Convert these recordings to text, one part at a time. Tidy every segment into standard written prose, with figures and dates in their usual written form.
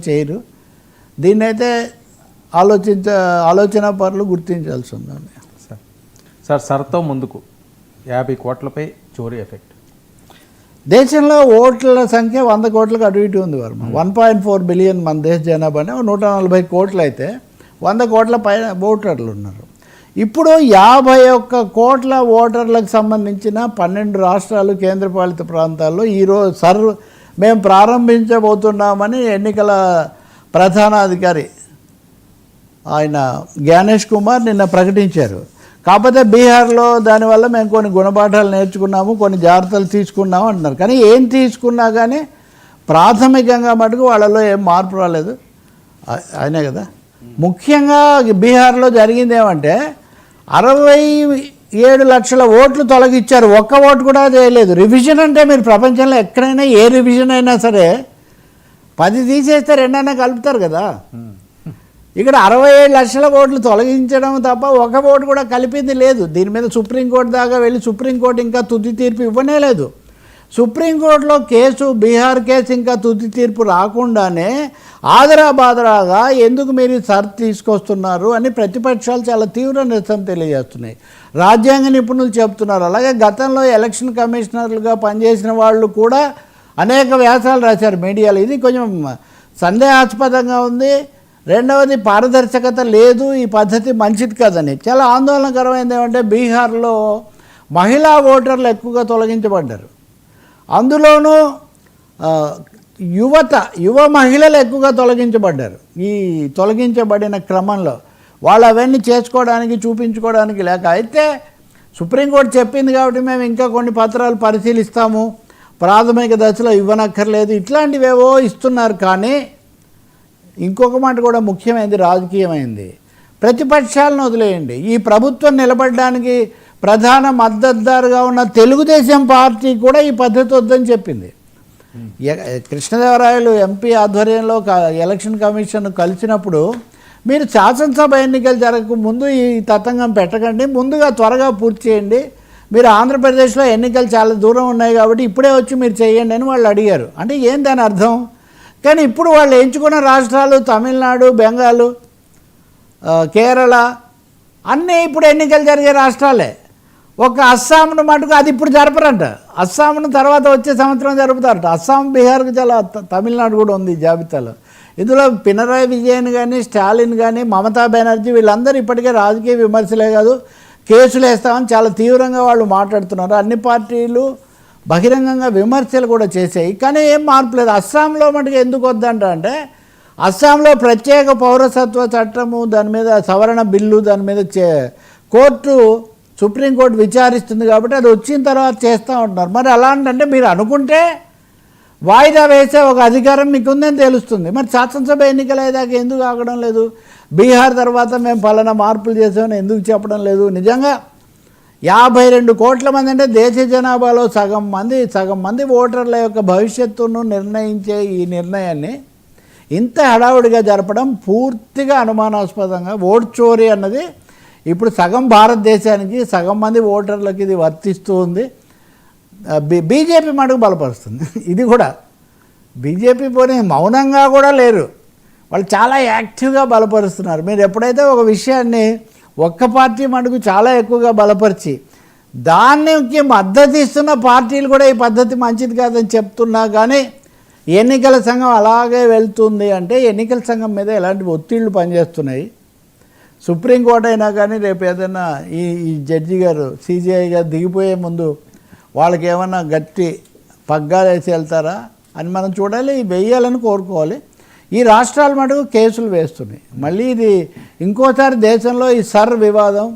చేయరు. దీన్నైతే ఆలోచన పరులు గుర్తించాల్సి ఉందండి. సార్ సర్తో ముందుకు 50 కోట్లపై చోరీ ఎఫెక్ట్. దేశంలో ఓట్ల సంఖ్య 100 కోట్లకు అటు ఇటు ఉంది వర్మ. 1.4 బిలియన్ మన దేశ జనాభానే 140 కోట్లు అయితే 100 కోట్ల పైన ఓటర్లు ఉన్నారు. ఇప్పుడు 51 కోట్ల ఓటర్లకు సంబంధించిన 12 రాష్ట్రాలు కేంద్రపాలిత ప్రాంతాల్లో ఈరోజు మేము ప్రారంభించబోతున్నామని ఎన్నికల ప్రధానాధికారి ఆయన జ్ఞానేష్ కుమార్ నిన్న ప్రకటించారు. కాకపోతే బీహార్లో దానివల్ల మేము కొన్ని గుణపాఠాలు నేర్చుకున్నాము, కొన్ని జాగ్రత్తలు తీసుకున్నాము అంటున్నారు. కానీ ఏం తీసుకున్నా కానీ ప్రాథమికంగా మటుకు వాళ్ళలో ఏం మార్పు రాలేదు. అయినా కదా ముఖ్యంగా బీహార్లో జరిగింది ఏమంటే 67 లక్షల ఓట్లు తొలగించారు. ఒక్క ఓటు కూడా చేయలేదు. రివిజన్ అంటే మీరు ప్రపంచంలో ఎక్కడైనా ఏ రివిజన్ అయినా సరే 10 తీసేస్తే 2 అయినా కలుపుతారు కదా. ఇక్కడ 67 లక్షల ఓట్లు తొలగించడం తప్ప ఒక ఓటు కూడా కలిపింది లేదు. దీని మీద సుప్రీంకోర్టు దాకా వెళ్ళి సుప్రీంకోర్టు ఇంకా తుది తీర్పు ఇవ్వనే లేదు. సుప్రీంకోర్టులో బీహార్ కేసు ఇంకా తుది తీర్పు రాకుండానే ఆదరాబాదరాగా ఎందుకు మీరు తీసుకొస్తున్నారు అని ప్రతిపక్షాలు చాలా తీవ్ర నిరసన తెలియజేస్తున్నాయి. రాజ్యాంగ నిపుణులు చెప్తున్నారు. అలాగే గతంలో ఎలక్షన్ కమిషనర్లుగా పనిచేసిన వాళ్ళు కూడా అనేక వ్యాసాలు రాశారు మీడియాలో. ఇది కొంచెం సందేహాస్పదంగా ఉంది. రెండవది పారదర్శకత లేదు, ఈ పద్ధతి మంచిది కాదని. చాలా ఆందోళనకరమైనది ఏమంటే బీహార్లో మహిళా ఓటర్లు ఎక్కువగా తొలగించబడ్డారు. అందులోనూ యువ మహిళలు ఎక్కువగా తొలగించబడ్డారు. ఈ తొలగించబడిన క్రమంలో వాళ్ళు అవన్నీ చేసుకోవడానికి చూపించుకోవడానికి లేక అయితే సుప్రీంకోర్టు చెప్పింది కాబట్టి మేము ఇంకా కొన్ని పత్రాలు పరిశీలిస్తాము, ప్రాథమిక దశలో ఇవ్వనక్కర్లేదు, ఇట్లాంటివేవో ఇస్తున్నారు. కానీ ఇంకొక మాట కూడా ముఖ్యమైనది, రాజకీయమైంది. ప్రతిపక్షాలను వదిలేయండి, ఈ ప్రభుత్వం నిలబడడానికి ప్రధాన మద్దతుదారుగా ఉన్న తెలుగుదేశం పార్టీ కూడా ఈ పద్ధతి వద్దని చెప్పింది. కృష్ణదేవరాయలు ఎంపీ ఆధ్వర్యంలో ఎలక్షన్ కమిషన్ కలిసినప్పుడు మీరు శాసనసభ ఎన్నికలు జరగక ముందు ఈ తతంగం పెట్టకండి, ముందుగా త్వరగా పూర్తి చేయండి, మీరు ఆంధ్రప్రదేశ్లో ఎన్నికలు చాలా దూరం ఉన్నాయి కాబట్టి ఇప్పుడే వచ్చి మీరు చేయండి అని వాళ్ళు అడిగారు. అంటే ఏం దాని అర్థం? కానీ ఇప్పుడు వాళ్ళు ఎంచుకున్న రాష్ట్రాలు తమిళనాడు, బెంగాలు, కేరళ అన్నీ ఇప్పుడు ఎన్నికలు జరిగే రాష్ట్రాలే. ఒక అస్సాంను మటుకు అది ఇప్పుడు జరపరంట. అస్సాంను తర్వాత వచ్చే సంవత్సరం జరుపుతారట. అస్సాం, బీహార్కు చాలా తమిళనాడు కూడా ఉంది జాబితాలో. ఇందులో పినరాయి విజయన్ కానీ, స్టాలిన్ కానీ, మమతా బెనర్జీ వీళ్ళందరూ ఇప్పటికే రాజకీయ విమర్శలే కాదు కేసులు వేస్తామని చాలా తీవ్రంగా వాళ్ళు మాట్లాడుతున్నారు. అన్ని పార్టీలు బహిరంగంగా విమర్శలు కూడా చేసాయి. కానీ ఏం మార్పు లేదు. అస్సాంలో మటుకు ఎందుకు వద్దంట అంటే అస్సాంలో ప్రత్యేక పౌరసత్వ చట్టము, దాని మీద సవరణ బిల్లు, దాని మీద సుప్రీంకోర్టు విచారిస్తుంది కాబట్టి అది వచ్చిన తర్వాత చేస్తూ ఉంటున్నారు. మరి అలాంటంటే మీరు అనుకుంటే వాయిదా వేసే ఒక అధికారం మీకు ఉందని తెలుస్తుంది. మరి శాసనసభ ఎన్నికలు అయ్యేదాకా ఎందుకు ఆగడం లేదు? బీహార్ తర్వాత మేము పలానా మార్పులు చేసామని ఎందుకు చెప్పడం లేదు? నిజంగా 52 కోట్ల మంది అంటే దేశ జనాభాలో సగం మంది ఓటర్ల యొక్క భవిష్యత్తును నిర్ణయించే ఈ నిర్ణయాన్ని ఇంత హడావుడిగా జరపడం పూర్తిగా అనుమానాస్పదంగా. ఓటు చోరీ అన్నది ఇప్పుడు సగం భారతదేశానికి, సగం మంది ఓటర్లకి ఇది వర్తిస్తూ ఉంది. బీజేపీ మటుకు బలపరుస్తుంది. ఇది కూడా బీజేపీ పోనీ మౌనంగా కూడా లేరు, వాళ్ళు చాలా యాక్టివ్గా బలపరుస్తున్నారు. మీరు ఎప్పుడైతే ఒక విషయాన్ని ఒక్క పార్టీ మటుకు చాలా ఎక్కువగా బలపరిచి దానికి మద్దతు ఇస్తున్న పార్టీలు కూడా ఈ పద్ధతి మంచిది కాదని చెప్తున్నా కానీ ఎన్నికల సంఘం అలాగే వెళ్తుంది. అంటే ఎన్నికల సంఘం మీద ఎలాంటి ఒత్తిళ్లు పనిచేస్తున్నాయి. సుప్రీంకోర్టు అయినా కానీ రేపు ఏదైనా ఈ జడ్జి గారు, సిజిఐ గారు దిగిపోయే ముందు వాళ్ళకి ఏమన్నా గట్టి పగ్గాలు వేసి వెళ్తారా అని మనం చూడాలి, వెయ్యాలని కోరుకోవాలి. ఈ రాష్ట్రాలు మటుకు కేసులు వేస్తున్నాయి. మళ్ళీ ఇది ఇంకోసారి దేశంలో ఈ వివాదం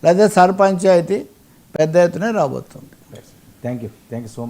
లేదా పంచాయతీ పెద్ద ఎత్తునే రాబోతుంది. Thank you so much.